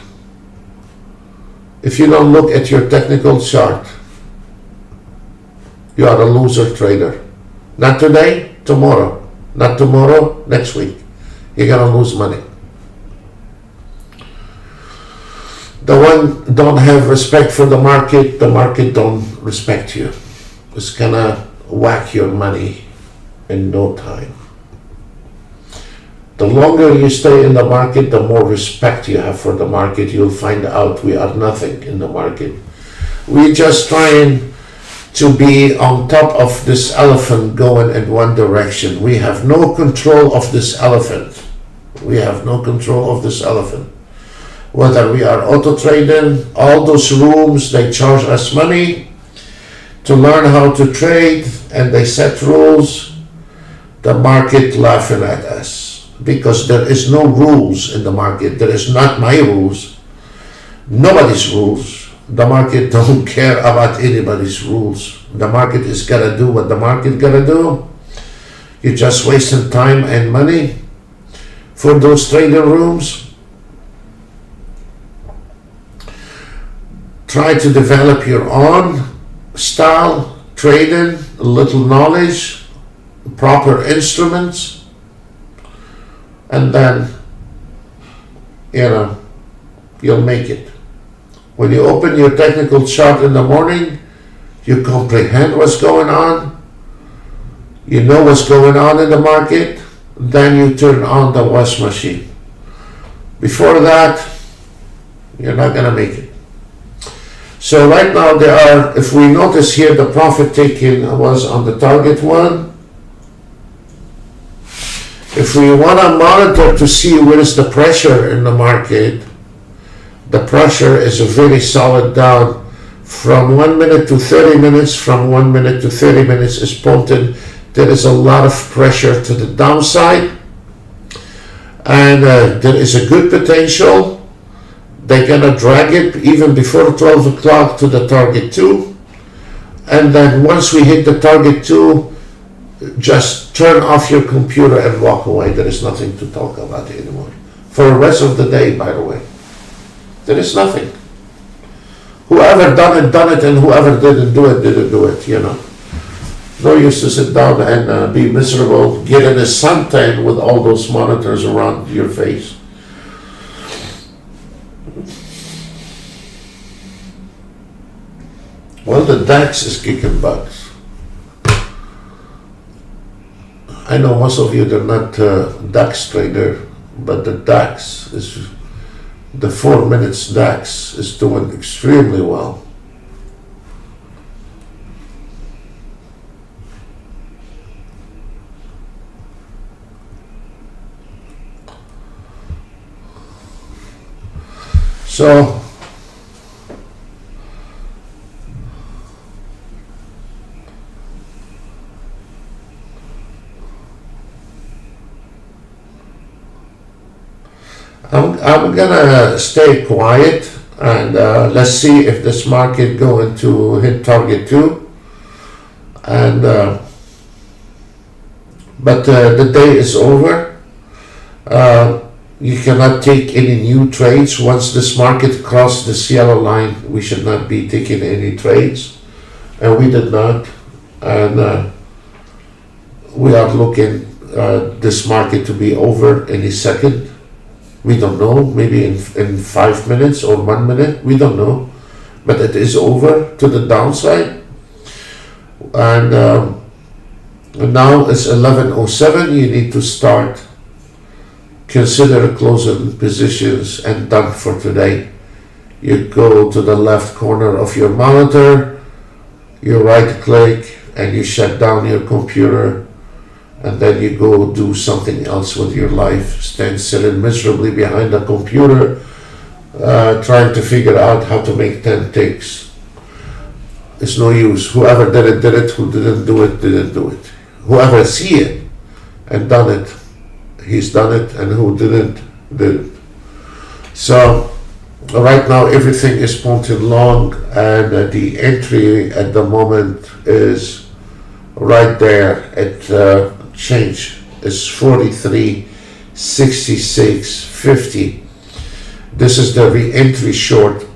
S1: If you don't look at your technical chart, you are a loser trader. Not today, tomorrow. Not tomorrow, next week. You're gonna lose money. The one don't have respect for the market don't respect you. It's gonna whack your money in no time. The longer you stay in the market, the more respect you have for the market. You'll find out we are nothing in the market. We're just trying to be on top of this elephant going in one direction. We have no control of this elephant. We have no control of this elephant. Whether we are auto trading, all those rooms, they charge us money to learn how to trade, and they set rules. The market laughing at us because there is no rules in the market. There is not my rules, nobody's rules. The market don't care about anybody's rules. The market is gonna do what the market gonna do. You're just wasting time and money for those trading rooms. Try to develop your own style, trading, a little knowledge, proper instruments, and then, you'll make it. When you open your technical chart in the morning, you comprehend what's going on, you know what's going on in the market, then you turn on the wash machine. Before that, you're not gonna make it. So right now there are, if we notice here, the profit taking was on the target one. If we want to monitor to see where is the pressure in the market, the pressure is a very solid down from 1 minute to 30 minutes, from 1 minute to 30 minutes is pointed. There is a lot of pressure to the downside, and there is a good potential. They're gonna drag it even before 12 o'clock to the target 2, and then once we hit the target 2, just turn off your computer and walk away. There is nothing to talk about anymore for the rest of the day. By the way, there is nothing. Whoever done it, and whoever didn't do it. No use to sit down and be miserable, get in a suntan with all those monitors around your face. Well, the DAX is kicking butts. I know most of you are not DAX trader, but the DAX is, the 4 minutes DAX is doing extremely well. So I'm gonna stay quiet, and let's see if this market going to hit target 2, and but the day is over. You cannot take any new trades once this market crossed this yellow line. We should not be taking any trades, and we did not, and we are looking this market to be over any second. We don't know, maybe in 5 minutes or 1 minute, we don't know, but it is over to the downside. And now it's 11:07. You need to start consider closing positions and done for today. You go to the left corner of your monitor, you right click, and you shut down your computer, and then you go do something else with your life. Stand sitting miserably behind the computer, trying to figure out how to make 10 ticks. It's no use. Whoever did it, did it. Who didn't do it, didn't do it. Whoever see it and done it, he's done it, and who didn't, didn't. So right now everything is pointed long, and the entry at the moment is right there at change is 43.6650. This is the re-entry short,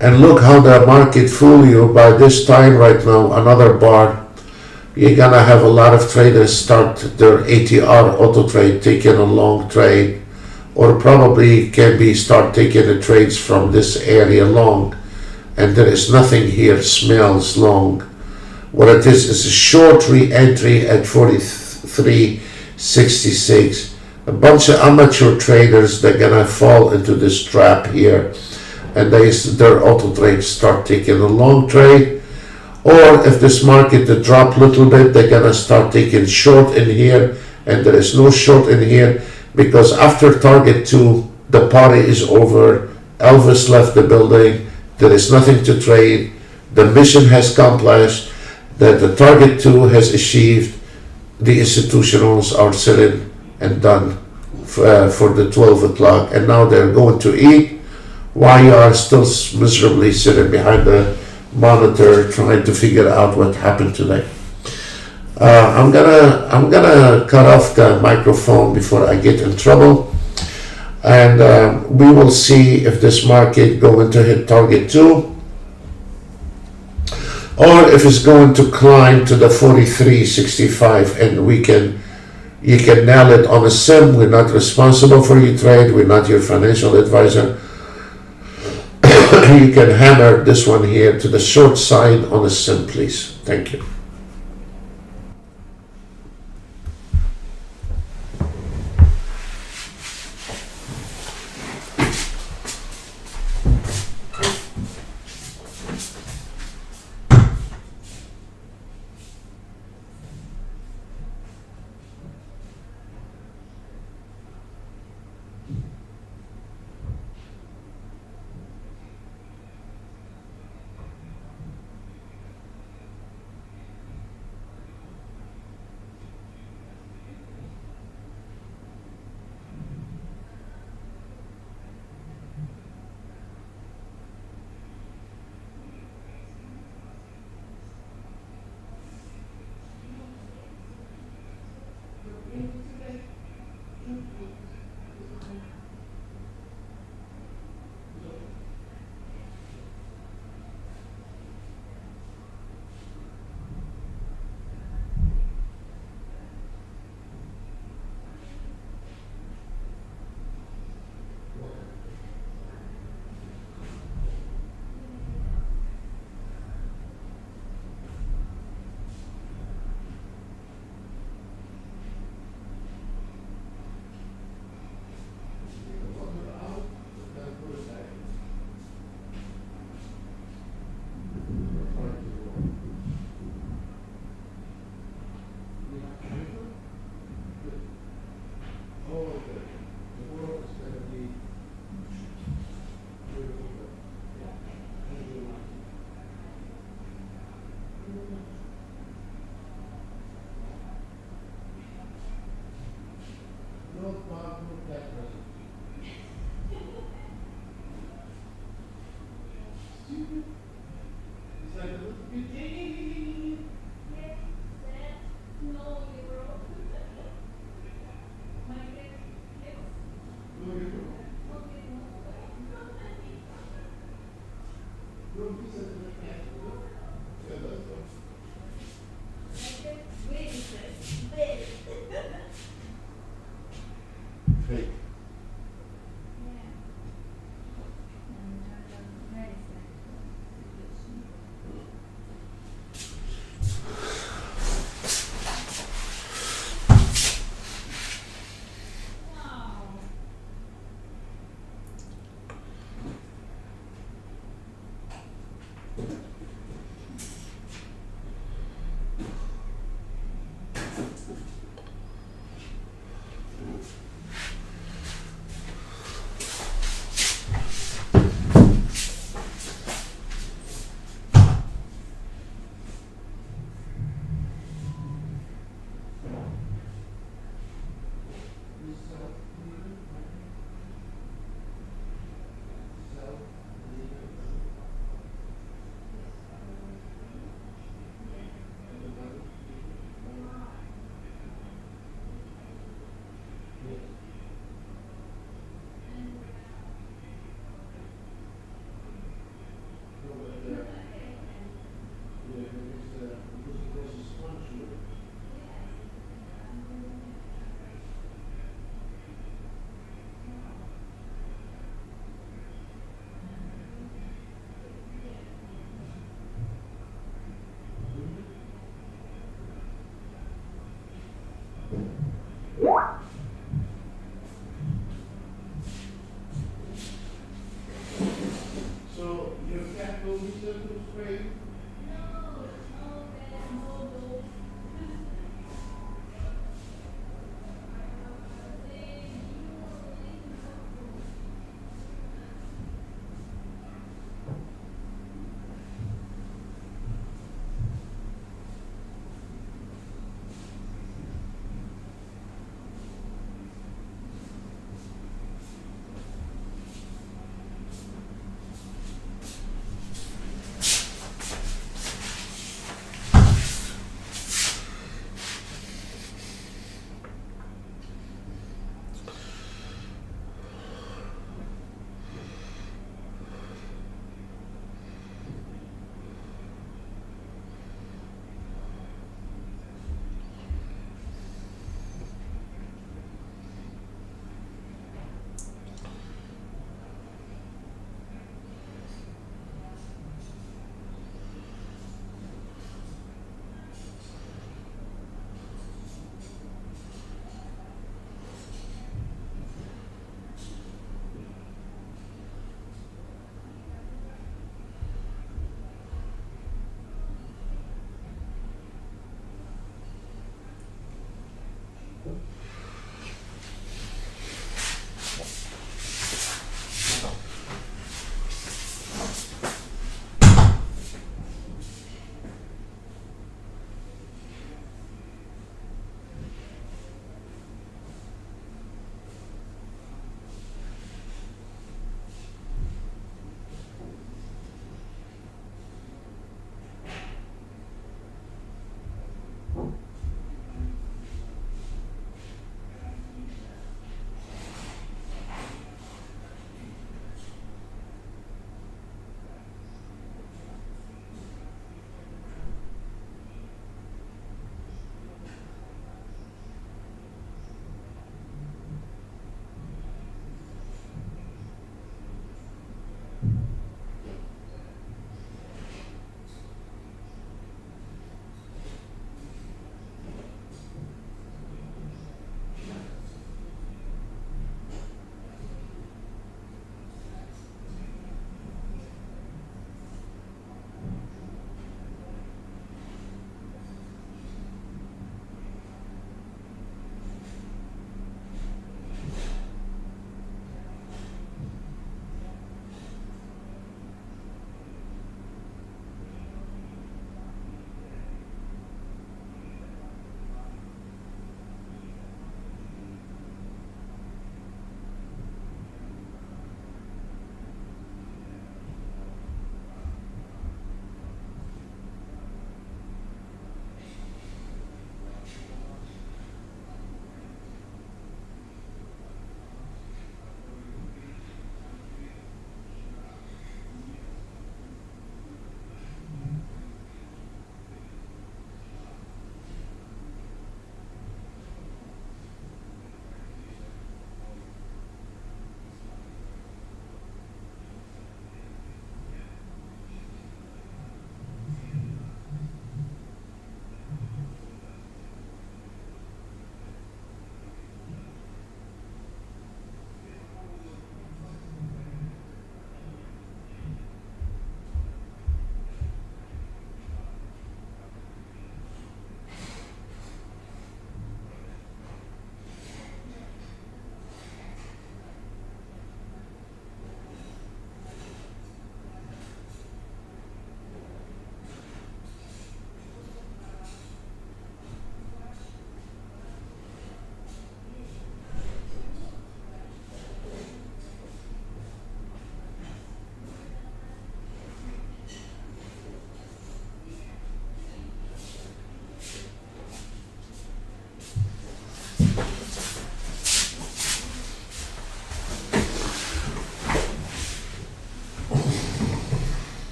S1: and look how the market fool you. By this time right now, another bar, you're gonna have a lot of traders start their ATR auto trade, taking a long trade or probably can be start taking the trades from this area long, and there is nothing here smells long. What it is a short re-entry at 43.66. A bunch of amateur traders, they're gonna fall into this trap here, and their auto trades start taking a long trade. Or if this market drop a little bit, they're gonna start taking short in here, and there is no short in here because after target 2, the party is over. Elvis left the building. There is nothing to trade. The mission has accomplished. That the target 2 has achieved. The institutionals are sitting and done for the 12 o'clock, and now they're going to eat while you are still miserably sitting behind the monitor trying to figure out what happened today. I'm gonna cut off the microphone before I get in trouble, and we will see if this market going to hit target 2 or if it's going to climb to the 43.65, and you can nail it on a sim. We're not responsible for your trade. We're not your financial advisor. You can hammer this one here to the short side on a sim, please. Thank you.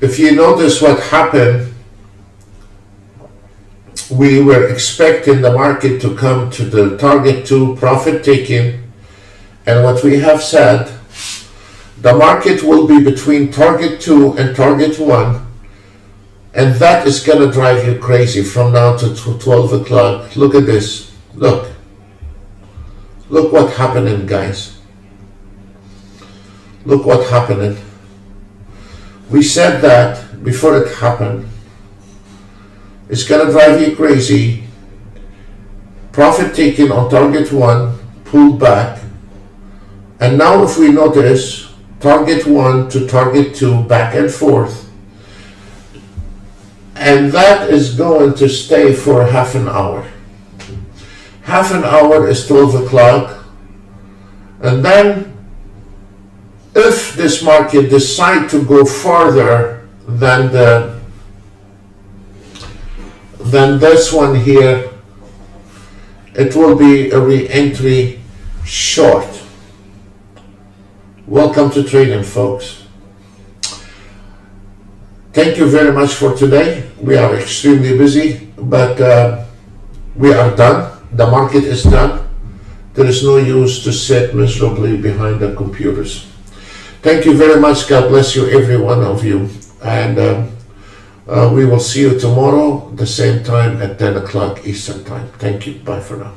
S1: If you notice what happened, we were expecting the market to come to the target 2 profit taking, and what we have said, the market will be between target 2 and target 1, and that is going to drive you crazy from now to 12 o'clock. Look at this. Look. Look what happening, guys. Look what happening. We said that before it happened. It's gonna drive you crazy. Profit taken on target 1, pulled back. And now if we notice, target 1 to target 2, back and forth. And that is going to stay for half an hour. Half an hour is 12 o'clock. And then if this market decide to go farther than this one here, it will be a re-entry short. Welcome to trading, folks. Thank you very much for today. We are extremely busy, but we are done. The market is done. There is no use to sit miserably behind the computers. Thank you very much. God bless you, every one of you. And we will see you tomorrow, the same time at 10 o'clock Eastern Time. Thank you. Bye for now.